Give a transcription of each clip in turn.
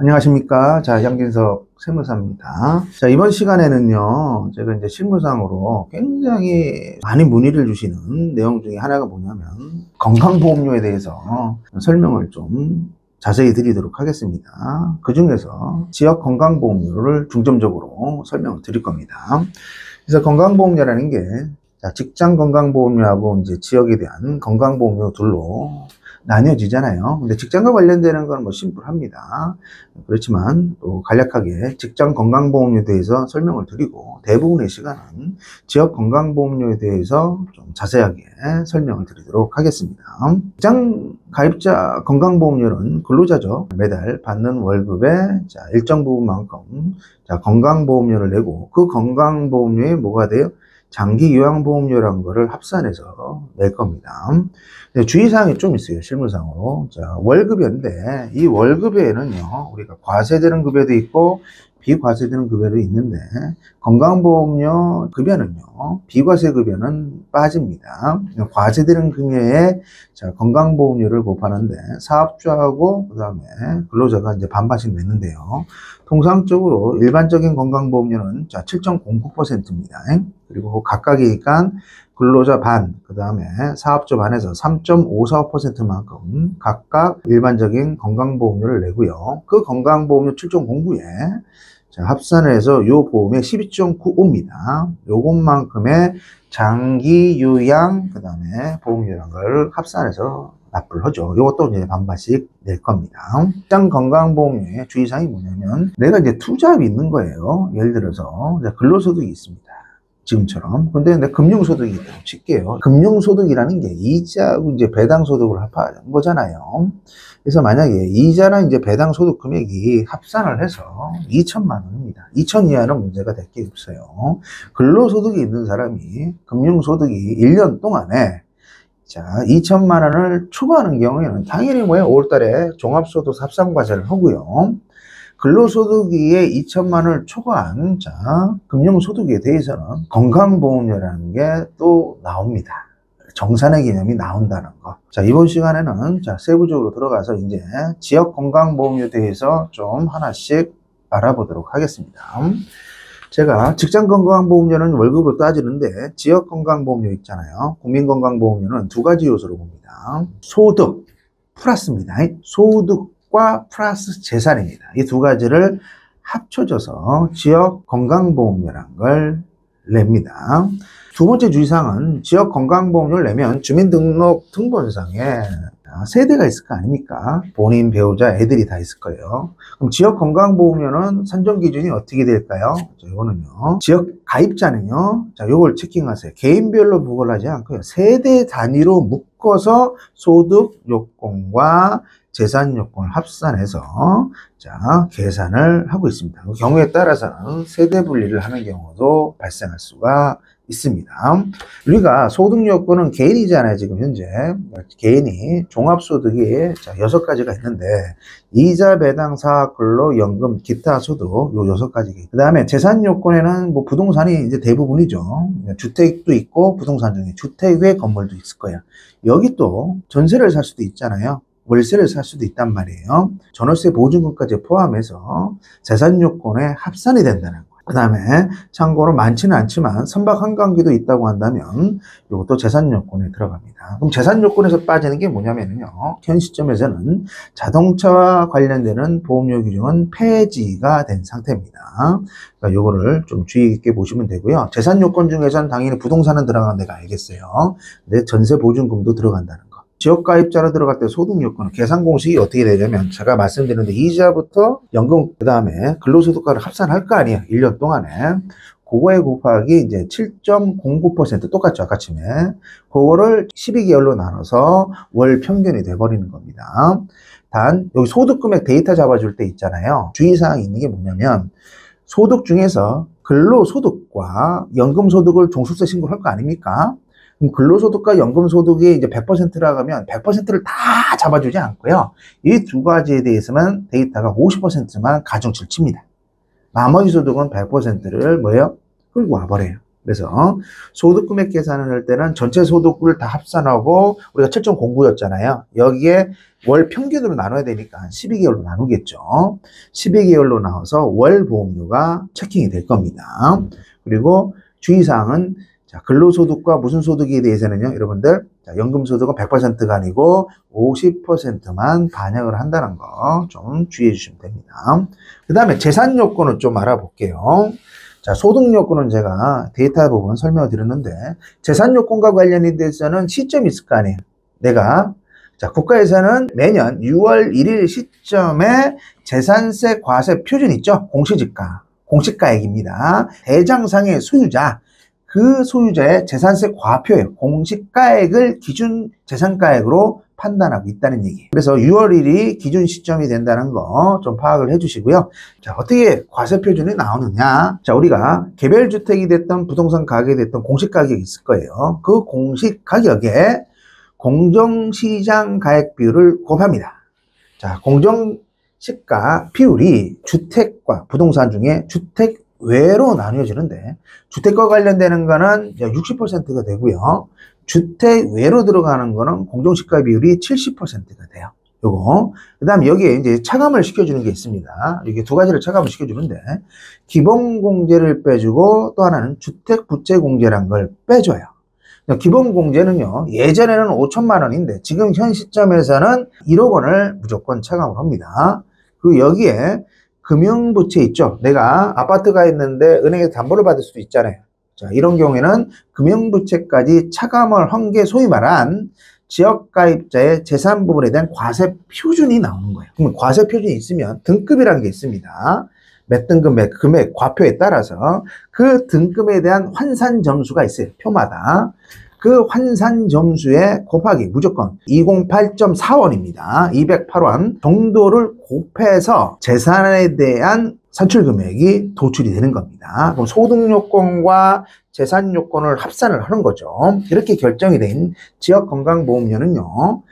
안녕하십니까. 자, 양진석 세무사입니다. 자, 이번 시간에는요, 제가 이제 실무상으로 굉장히 많이 문의를 주시는 내용 중에 하나가 뭐냐면, 건강보험료에 대해서 설명을 좀 자세히 드리도록 하겠습니다. 그 중에서 지역 건강보험료를 중점적으로 설명을 드릴 겁니다. 그래서 건강보험료라는 게, 자, 직장 건강보험료하고 이제 지역에 대한 건강보험료 둘로 나뉘어지잖아요. 근데 직장과 관련되는 건 뭐 심플합니다. 그렇지만 또 간략하게 직장 건강보험료에 대해서 설명을 드리고 대부분의 시간은 지역 건강보험료에 대해서 좀 자세하게 설명을 드리도록 하겠습니다. 직장 가입자 건강보험료는 근로자죠. 매달 받는 월급의 일정 부분만큼 건강보험료를 내고 그 건강보험료에 뭐가 돼요? 장기 요양보험료라는 거를 합산해서 낼 겁니다. 주의사항이 좀 있어요, 실무상으로. 자, 월급인데, 이 월급에는요, 우리가 과세되는 급여도 있고, 비과세되는 급여도 있는데, 건강보험료 급여는요, 비과세 급여는 빠집니다. 과세되는 금액에 건강보험료를 곱하는데, 사업주하고, 그 다음에 근로자가 이제 반반씩 냈는데요. 통상적으로 일반적인 건강보험료는 7.09%입니다. 그리고 각각이니까 근로자 반, 그 다음에 사업주 반에서 3.545%만큼 각각 일반적인 건강보험료를 내고요. 그 건강보험료 7.09에 합산을 해서 요 보험의 12.95입니다. 요것만큼의 장기 요양, 그 다음에 보험료라는 걸 합산해서 납부를 하죠. 이것도 이제 반반씩 낼 겁니다. 직장 건강보험료의 주의사항이 뭐냐면, 내가 이제 투잡이 있는 거예요. 예를 들어서 근로소득이 있습니다. 지금처럼. 근데 내 금융소득이 있다고 칠게요. 금융소득이라는 게 이자하고 이제 배당소득을 합하는 거잖아요. 그래서 만약에 이자랑 이제 배당소득 금액이 합산을 해서 2천만 원입니다. 2천 이하는 문제가 될 게 없어요. 근로소득이 있는 사람이 금융소득이 1년 동안에 2천만 원을 초과하는 경우에는 당연히 5월 달에 종합소득 합산과세를 하고요. 근로소득이 2천만 원을 초과한 금융소득에 대해서는 건강보험료라는 게 또 나옵니다. 정산의 개념이 나온다는 거. 이번 시간에는 세부적으로 들어가서 이제 지역 건강보험료에 대해서 좀 하나씩 알아보도록 하겠습니다. 제가 직장 건강보험료는 월급으로 따지는데 지역 건강보험료 있잖아요. 국민건강보험료는 두 가지 요소로 봅니다. 소득 플러스입니다. 소득과 플러스 재산입니다. 이 두 가지를 합쳐져서 지역 건강보험료라는 걸 냅니다. 두 번째 주의사항은 지역 건강보험료를 내면 주민등록 등본상에 세대가 있을 거 아닙니까? 본인, 배우자, 애들이 다 있을 거예요. 그럼 지역 건강보험료는 산정 기준이 어떻게 될까요? 이거는요. 지역 가입자는요. 요걸 체킹하세요. 개인별로 부과를 하지 않고요. 세대 단위로 묶어서 소득 요건과 재산 요건을 합산해서 계산을 하고 있습니다. 그 경우에 따라서는 세대 분리를 하는 경우도 발생할 수가 있습니다. 우리가 소득 요건은 개인이잖아요. 지금 현재 개인이 종합소득이 6가지가 있는데 이자, 배당, 사학, 근로, 연금, 기타 소득 요 6가지. 그 다음에 재산 요건에는 뭐 부동산이 이제 대부분이죠. 주택도 있고 부동산 중에 주택 외 건물도 있을 거예요. 여기 또 전세를 살 수도 있잖아요. 월세를 살 수도 있단 말이에요. 전월세 보증금까지 포함해서 재산 요건에 합산이 된다는 거예요. 그 다음에 참고로 많지는 않지만 선박 한강기도 있다고 한다면 이것도 재산 요건에 들어갑니다. 그럼 재산 요건에서 빠지는 게 뭐냐면요. 현 시점에서는 자동차와 관련되는 보험료 규정은 폐지가 된 상태입니다. 그러니까 요거를 좀 주의 깊게 보시면 되고요. 재산 요건 중에서는 당연히 부동산은 들어가는 데가 알겠어요. 근데 전세 보증금도 들어간다는 거. 지역가입자로 들어갈 때 소득 요건은 계산 공식이 어떻게 되냐면 제가 말씀드렸는데 이자부터 연금 그 다음에 근로소득과를 합산할 거 아니에요. 1년 동안에. 그거에 곱하기 이제 7.09% 똑같죠. 아까쯤에. 그거를 12개월로 나눠서 월 평균이 돼버리는 겁니다. 단 여기 소득금액 데이터 잡아줄 때 있잖아요. 주의사항이 있는 게 뭐냐면 소득 중에서 근로소득과 연금소득을 종속세 신고를 할 거 아닙니까? 그럼 근로소득과 연금소득이 이제 100%라고 하면 100%를 다 잡아주지 않고요. 이 두 가지에 대해서만 데이터가 50%만 가중치를 칩니다. 나머지 소득은 100%를 끌고 와버려요. 그래서 소득 금액 계산을 할 때는 전체 소득을 다 합산하고 우리가 7.09였잖아요. 여기에 월 평균으로 나눠야 되니까 12개월로 나누겠죠. 12개월로 나눠서 월 보험료가 체킹이 될 겁니다. 그리고 주의사항은 자, 근로소득과 무슨 소득에 대해서는요, 여러분들, 자, 연금소득은 100%가 아니고 50%만 반영을 한다는 거 좀 주의해 주시면 됩니다. 그 다음에 재산 요건을 좀 알아볼게요. 자, 소득 요건은 제가 데이터 부분 설명을 드렸는데, 재산 요건과 관련이 돼서는 시점이 있을 거 아니에요. 내가, 자, 국가에서는 매년 6월 1일 시점에 재산세 과세 표준 있죠? 공시지가, 공시가액입니다. 대장상의 소유자, 그 소유자의 재산세 과표예요. 공시가액을 기준 재산가액으로 판단하고 있다는 얘기예요. 그래서 6월 1일이 기준 시점이 된다는 거 좀 파악을 해주시고요. 자, 어떻게 과세 표준이 나오느냐? 자, 우리가 개별주택이 됐던 부동산 가격이 됐던 공시가격이 있을 거예요. 그 공시가격에 공정시장 가액 비율을 곱합니다. 자, 공정시가 비율이 주택과 부동산 중에 주택 외로 나뉘어지는데, 주택과 관련되는 거는 60%가 되고요. 주택 외로 들어가는 거는 공정시가 비율이 70%가 돼요. 요거. 그 다음에 여기에 이제 차감을 시켜주는 게 있습니다. 이게 두 가지를 차감을 시켜주는데, 기본공제를 빼주고 또 하나는 주택부채공제란 걸 빼줘요. 기본공제는요, 예전에는 5천만 원인데, 지금 현 시점에서는 1억 원을 무조건 차감을 합니다. 그리고 여기에 금융부채 있죠. 내가 아파트가 있는데 은행에서 담보를 받을 수도 있잖아요. 자, 이런 경우에는 금융부채까지 차감을 한 게 소위 말한 지역가입자의 재산 부분에 대한 과세 표준이 나오는 거예요. 그럼 과세 표준이 있으면 등급이라는 게 있습니다. 몇 등급, 몇 금액, 과표에 따라서 그 등급에 대한 환산 점수가 있어요. 표마다. 그 환산 점수에 곱하기 무조건 208.4원입니다. 208원 정도를 곱해서 재산에 대한 산출 금액이 도출이 되는 겁니다. 그럼 소득 요건과 재산 요건을 합산을 하는 거죠. 이렇게 결정이 된 지역 건강보험료는요.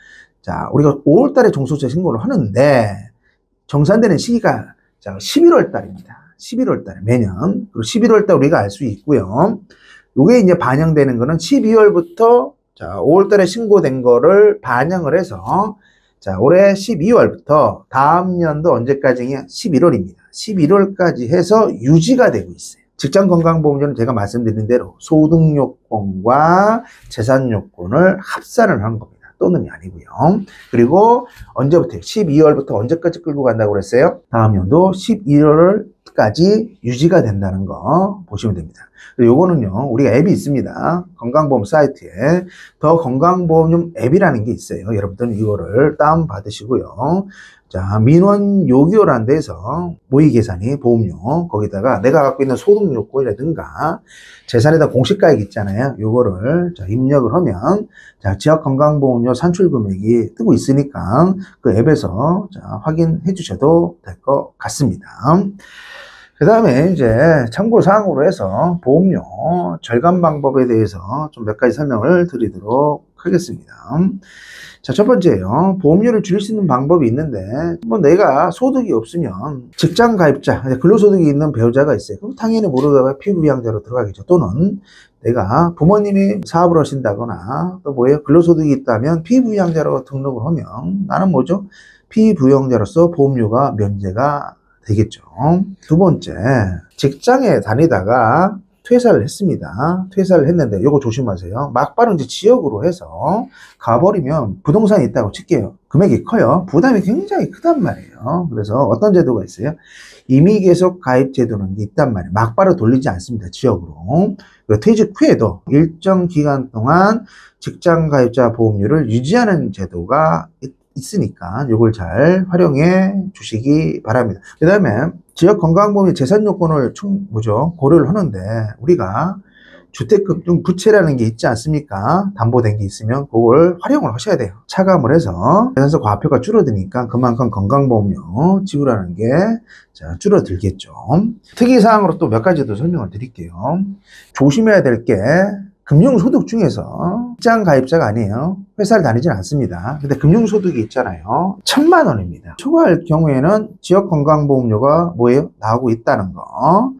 자, 우리가 5월 달에 종소세 신고를 하는데 정산되는 시기가 11월 달입니다. 11월 달에 매년. 그리고 11월 달 우리가 알 수 있고요. 요게 이제 반영되는 거는 12월부터 자, 5월 달에 신고된 거를 반영을 해서 자, 올해 12월부터 다음 연도 언제까지냐? 11월입니다. 11월까지 해서 유지가 되고 있어요. 직장건강보험료는 제가 말씀드린 대로 소득요건과 재산요건을 합산을 한 겁니다. 또는이 아니고요. 그리고 언제부터? 12월부터 언제까지 끌고 간다고 그랬어요? 다음 연도 11월까지 유지가 된다는 거 보시면 됩니다. 요거는요, 우리가 앱이 있습니다. 건강보험 사이트에 더 건강보험용 앱이라는 게 있어요. 여러분들은 이거를 다운받으시고요. 자, 민원 요기요라는 데서 모의 계산이 보험료, 거기다가 내가 갖고 있는 소득 요건이라든가 재산에다 공시가액 있잖아요. 요거를 자, 입력을 하면 자, 지역 건강보험료 산출 금액이 뜨고 있으니까 그 앱에서 자, 확인해 주셔도 될 것 같습니다. 그 다음에 이제 참고사항으로 해서 보험료 절감 방법에 대해서 좀 몇 가지 설명을 드리도록 하겠습니다. 자, 첫 번째요. 보험료를 줄일 수 있는 방법이 있는데, 뭐 내가 소득이 없으면 직장 가입자, 근로소득이 있는 배우자가 있어요. 그럼 당연히 모르다가 피부비양자로 들어가겠죠. 또는 내가 부모님이 사업을 하신다거나 또 뭐예요? 근로소득이 있다면 피부비양자로 등록을 하면 나는 뭐죠? 피부양자로서 보험료가 면제가 되겠죠. 두 번째, 직장에 다니다가 퇴사를 했습니다. 퇴사를 했는데 요거 조심하세요. 막바로 이제 지역으로 해서 가버리면 부동산이 있다고 칠게요. 금액이 커요. 부담이 굉장히 크단 말이에요. 그래서 어떤 제도가 있어요? 임의 계속 가입 제도는 있단 말이에요. 막바로 돌리지 않습니다. 지역으로. 그리고 퇴직 후에도 일정 기간 동안 직장 가입자 보험료를 유지하는 제도가 있으니까 이걸 잘 활용해 주시기 바랍니다. 그 다음에 지역 건강보험의 재산 요건을 고려를 하는데 우리가 주택급등 부채라는 게 있지 않습니까? 담보된 게 있으면 그걸 활용을 하셔야 돼요. 차감을 해서 재산세 과표가 줄어드니까 그만큼 건강보험료 지불하는 게 줄어들겠죠. 특이사항으로 또 몇 가지 더 설명을 드릴게요. 조심해야 될 게 금융소득 중에서 직장 가입자가 아니에요. 회사를 다니진 않습니다. 근데 금융소득이 있잖아요. 1,000만 원입니다. 초과할 경우에는 지역건강보험료가 뭐예요? 나오고 있다는 거.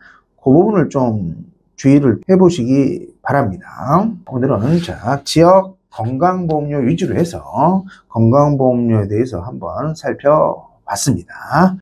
그 부분을 좀 주의를 해보시기 바랍니다. 오늘은 자, 지역 건강보험료 위주로 해서 건강보험료에 대해서 한번 살펴봤습니다.